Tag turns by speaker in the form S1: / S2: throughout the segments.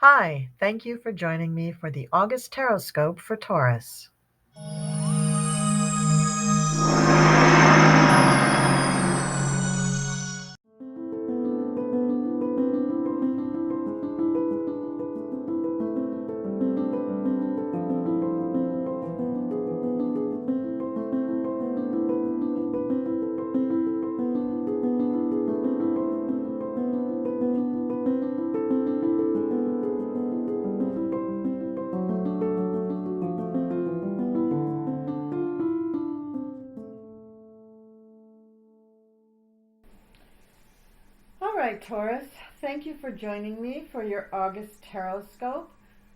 S1: Hi, thank you for joining me for the August Tarotscope for Taurus. All right, Taurus, thank you for joining me for your August Tarotscope.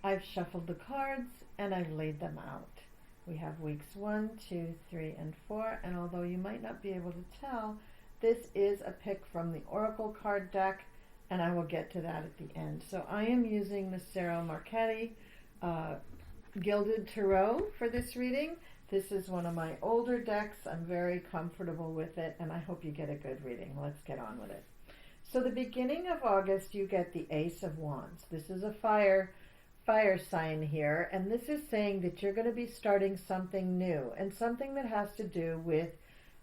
S1: I've shuffled the cards and I've laid them out. We have weeks 1, 2, 3, and 4, and although you might not be able to tell, this is a pick from the Oracle card deck, and I will get to that at the end. So I am using the Cero Marchetti Gilded Tarot for this reading. This is one of my older decks. I'm very comfortable with it, and I hope you get a good reading. Let's get on with it. So the beginning of August, you get the Ace of Wands. This is a fire sign here, and this is saying that you're going to be starting something new, and something that has to do with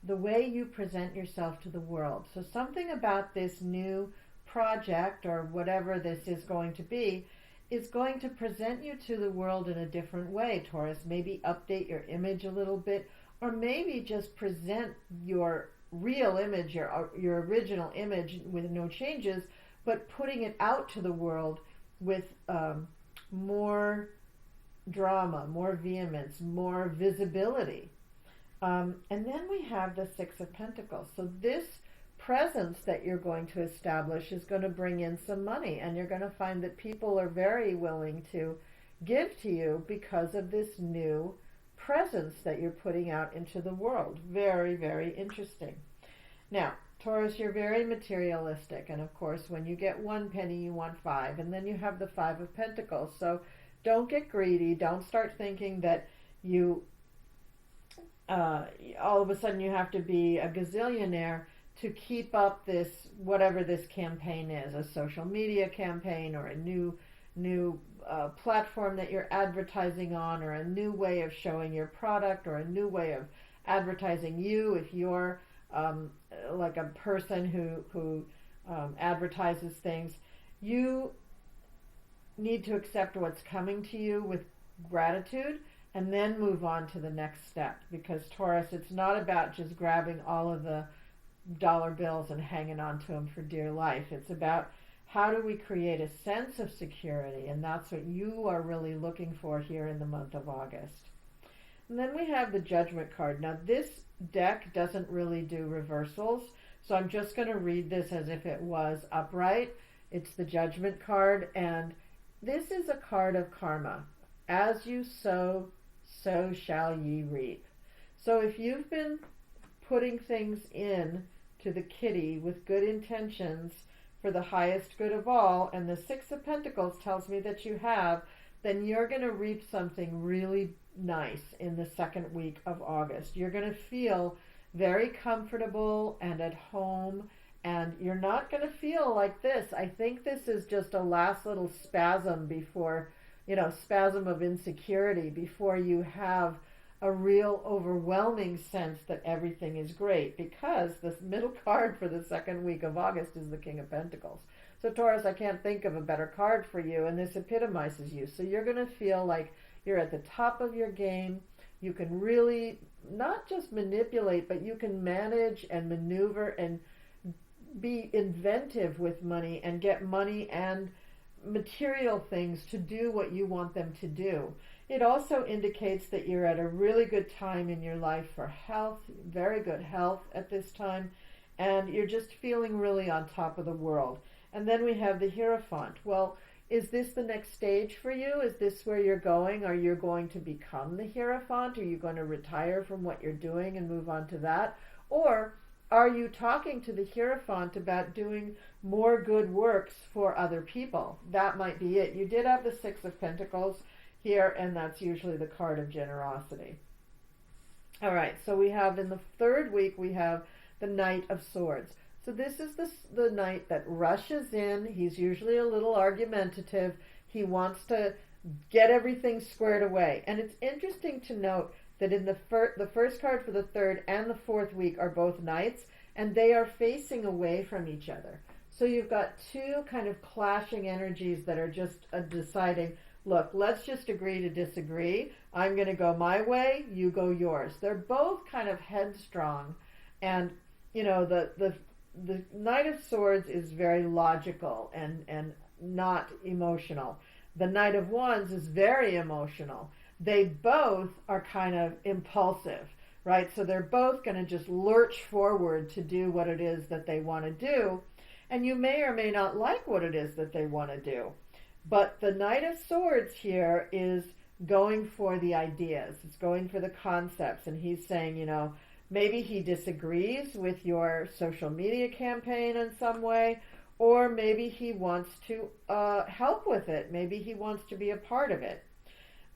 S1: the way you present yourself to the world. So something about this new project, or whatever this is going to be, is going to present you to the world in a different way, Taurus. Maybe update your image a little bit, or maybe just present your real image, your original image with no changes, but putting it out to the world with more drama, more vehemence, more visibility. And then we have the Six of Pentacles. So this presence that you're going to establish is going to bring in some money, and you're going to find that people are very willing to give to you because of this new presence that you're putting out into the world. Very, very interesting. Now, Taurus, you're very materialistic, and of course, when you get one penny, you want five, and then you have the Five of Pentacles. So don't get greedy. Don't start thinking that you all of a sudden you have to be a gazillionaire to keep up this, whatever this campaign is, a social media campaign, or a new platform that you're advertising on, or a new way of showing your product, or a new way of advertising you. If you're like a person who advertises things, you need to accept what's coming to you with gratitude, and then move on to the next step. Because Taurus, it's not about just grabbing all of the dollar bills and hanging on to them for dear life. It's about how do we create a sense of security, and that's what you are really looking for here in the month of August. And then we have the Judgment card. Now this deck doesn't really do reversals, so I'm just going to read this as if it was upright. It's the Judgment card, and this is a card of karma. As you sow, so shall ye reap. So if you've been putting things in to the kitty with good intentions for the highest good of all, and the Six of Pentacles tells me that you have, then you're going to reap something really nice in the second week of August. You're going to feel very comfortable and at home, and you're not going to feel like this. I think this is just a last little spasm before, spasm of insecurity before you have a real overwhelming sense that everything is great, because the middle card for the second week of August is the King of Pentacles. So Taurus, I can't think of a better card for you, and this epitomizes you. So you're going to feel like you're at the top of your game. You can really not just manipulate, but you can manage and maneuver and be inventive with money, and get money and material things to do what you want them to do. It also indicates that you're at a really good time in your life for health, very good health at this time, and you're just feeling really on top of the world. And then we have the Hierophant. Well, is this the next stage for you? Is this where you're going? Are you going to become the Hierophant? Are you going to retire from what you're doing and move on to that? Or are you talking to the Hierophant about doing more good works for other people? That might be it. You did have the Six of Pentacles here, and that's usually the card of generosity. All right, so we have in the third week, we have the Knight of Swords. So this is the knight that rushes in. He's usually a little argumentative. He wants to get everything squared away. And it's interesting to note that in the first card for the third and the fourth week are both knights, and they are facing away from each other. So you've got two kind of clashing energies that are just deciding, look, let's just agree to disagree. I'm going to go my way, you go yours. They're both kind of headstrong. And, you know, the Knight of Swords is very logical and not emotional. The Knight of Wands is very emotional. They both are kind of impulsive, right? So they're both going to just lurch forward to do what it is that they want to do. And you may or may not like what it is that they want to do. But the Knight of Swords here is going for the ideas. It's going for the concepts. And he's saying, you know, maybe he disagrees with your social media campaign in some way, or maybe he wants to help with it. Maybe he wants to be a part of it.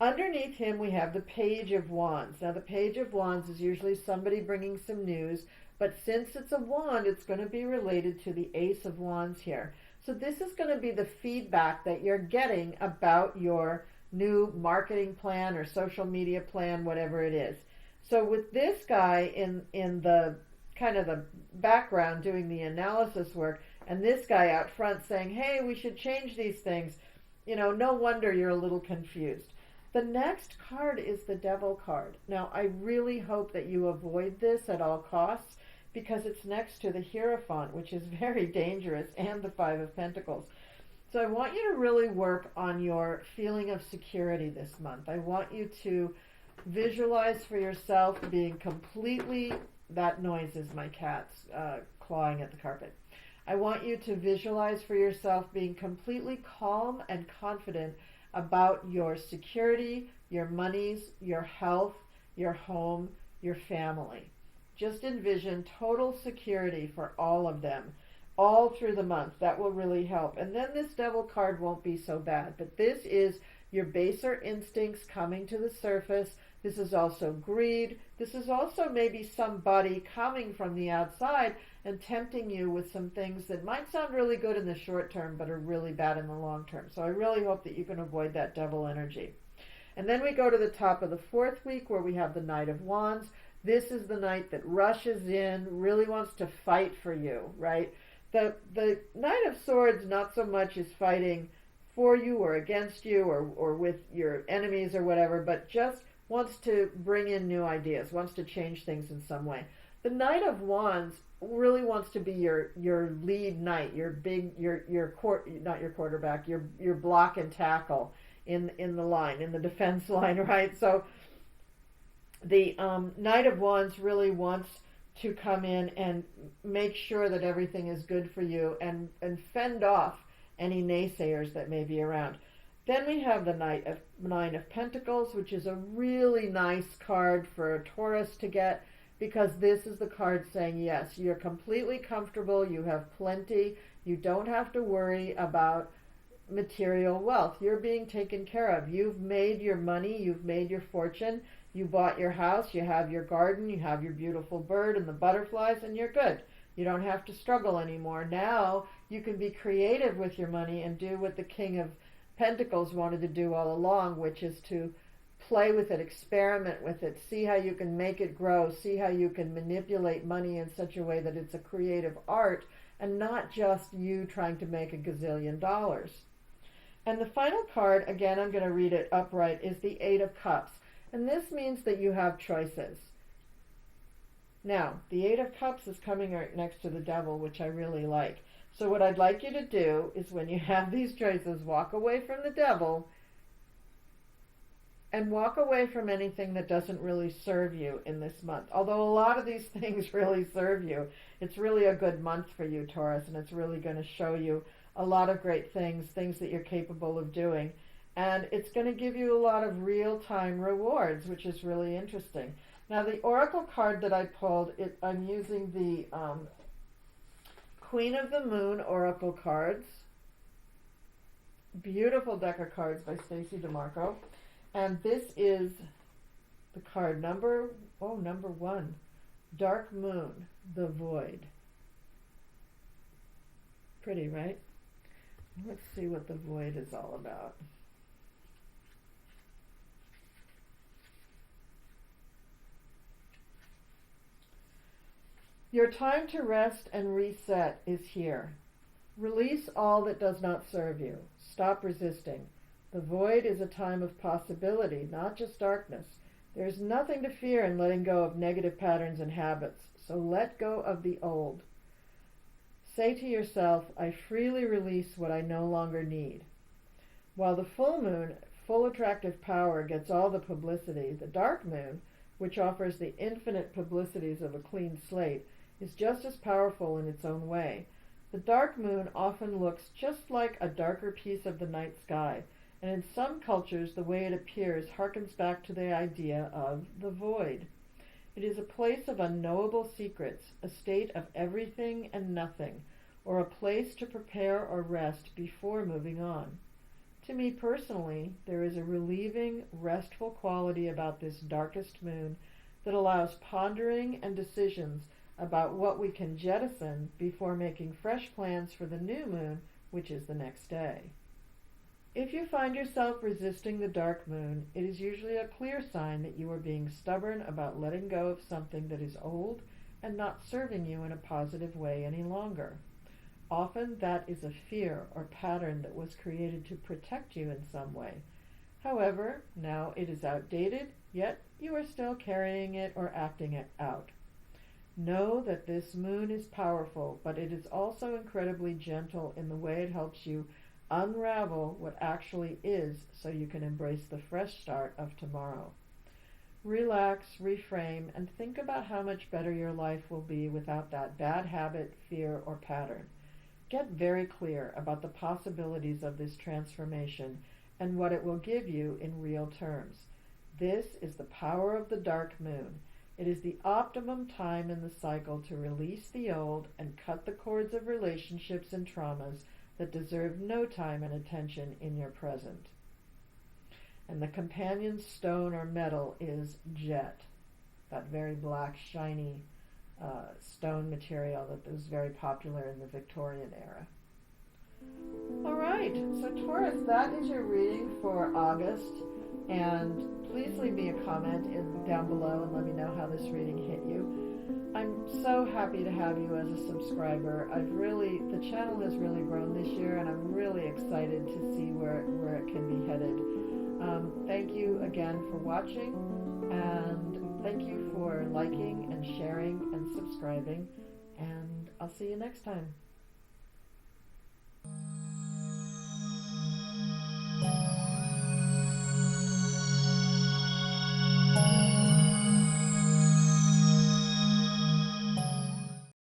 S1: Underneath him, we have the Page of Wands. Now, the Page of Wands is usually somebody bringing some news, but since it's a wand, it's going to be related to the Ace of Wands here. So this is going to be the feedback that you're getting about your new marketing plan or social media plan, whatever it is. So with this guy in the kind of the background doing the analysis work, and this guy out front saying, hey, we should change these things, you know, no wonder you're a little confused. The next card is the Devil card. Now, I really hope that you avoid this at all costs, because it's next to the Hierophant, which is very dangerous, and the Five of Pentacles. So I want you to really work on your feeling of security this month. I want you to visualize for yourself being completely, that noise is my cat's clawing at the carpet. I want you to visualize for yourself being completely calm and confident about your security, your monies, your health, your home, your family. Just envision total security for all of them, all through the month. That will really help. And then this Devil card won't be so bad. But this is your baser instincts coming to the surface. This is also greed. This is also maybe somebody coming from the outside and tempting you with some things that might sound really good in the short term, but are really bad in the long term. So I really hope that you can avoid that Devil energy. And then we go to the top of the fourth week, where we have the Knight of Wands. This is the knight that rushes in, really wants to fight for you, right? The Knight of Swords not so much is fighting for you or against you or with your enemies or whatever, but just wants to bring in new ideas, wants to change things in some way. The Knight of Wands really wants to be your lead knight, not your quarterback, your block and tackle in the line, in the defense line, right? So the Knight of Wands really wants to come in and make sure that everything is good for you and fend off any naysayers that may be around. Then we have the Nine of Pentacles, which is a really nice card for a Taurus to get, because this is the card saying, yes, you're completely comfortable, you have plenty, you don't have to worry about material wealth. You're being taken care of. You've made your money, you've made your fortune. You bought your house, you have your garden, you have your beautiful bird and the butterflies, and you're good. You don't have to struggle anymore. Now you can be creative with your money and do what the King of Pentacles wanted to do all along, which is to play with it, experiment with it, see how you can make it grow, see how you can manipulate money in such a way that it's a creative art and not just you trying to make a gazillion dollars. And the final card, again, I'm going to read it upright, is the Eight of Cups. And this means that you have choices. Now, the Eight of Cups is coming right next to the Devil, which I really like. So what I'd like you to do is, when you have these choices, walk away from the Devil and walk away from anything that doesn't really serve you in this month. Although a lot of these things really serve you. It's really a good month for you, Taurus, and it's really going to show you a lot of great things that you're capable of doing. And it's going to give you a lot of real-time rewards, which is really interesting. Now, the Oracle card that I pulled, I'm using the Queen of the Moon Oracle cards. Beautiful deck of cards by Stacey DeMarco. And this is the card number 1, Dark Moon, the Void. Pretty, right? Let's see what the void is all about. Your time to rest and reset is here. Release all that does not serve you. Stop resisting. The void is a time of possibility, not just darkness. There is nothing to fear in letting go of negative patterns and habits, so let go of the old. Say to yourself, I freely release what I no longer need. While the full moon, full attractive power, gets all the publicity, the dark moon, which offers the infinite publicities of a clean slate, is just as powerful in its own way. The dark moon often looks just like a darker piece of the night sky, and in some cultures the way it appears harkens back to the idea of the void. It is a place of unknowable secrets, a state of everything and nothing, or a place to prepare or rest before moving on. To me personally, there is a relieving, restful quality about this darkest moon that allows pondering and decisions about what we can jettison before making fresh plans for the new moon, which is the next day. If you find yourself resisting the dark moon, it is usually a clear sign that you are being stubborn about letting go of something that is old and not serving you in a positive way any longer. Often that is a fear or pattern that was created to protect you in some way. However, now it is outdated, yet you are still carrying it or acting it out. Know that this moon is powerful, but it is also incredibly gentle in the way it helps you unravel what actually is so you can embrace the fresh start of tomorrow. Relax, reframe, and think about how much better your life will be without that bad habit, fear, or pattern. Get very clear about the possibilities of this transformation and what it will give you in real terms. This is the power of the dark moon. It is the optimum time in the cycle to release the old and cut the cords of relationships and traumas that deserve no time and attention in your present. And the companion stone or metal is jet, that very black, shiny stone material that was very popular in the Victorian era. All right, so Taurus, that is your reading for August. And please leave me a comment down below and let me know how this reading hit you. I'm so happy to have you as a subscriber. The channel has really grown this year, and I'm really excited to see where it can be headed. Thank you again for watching, and thank you for liking and sharing and subscribing, and I'll see you next time.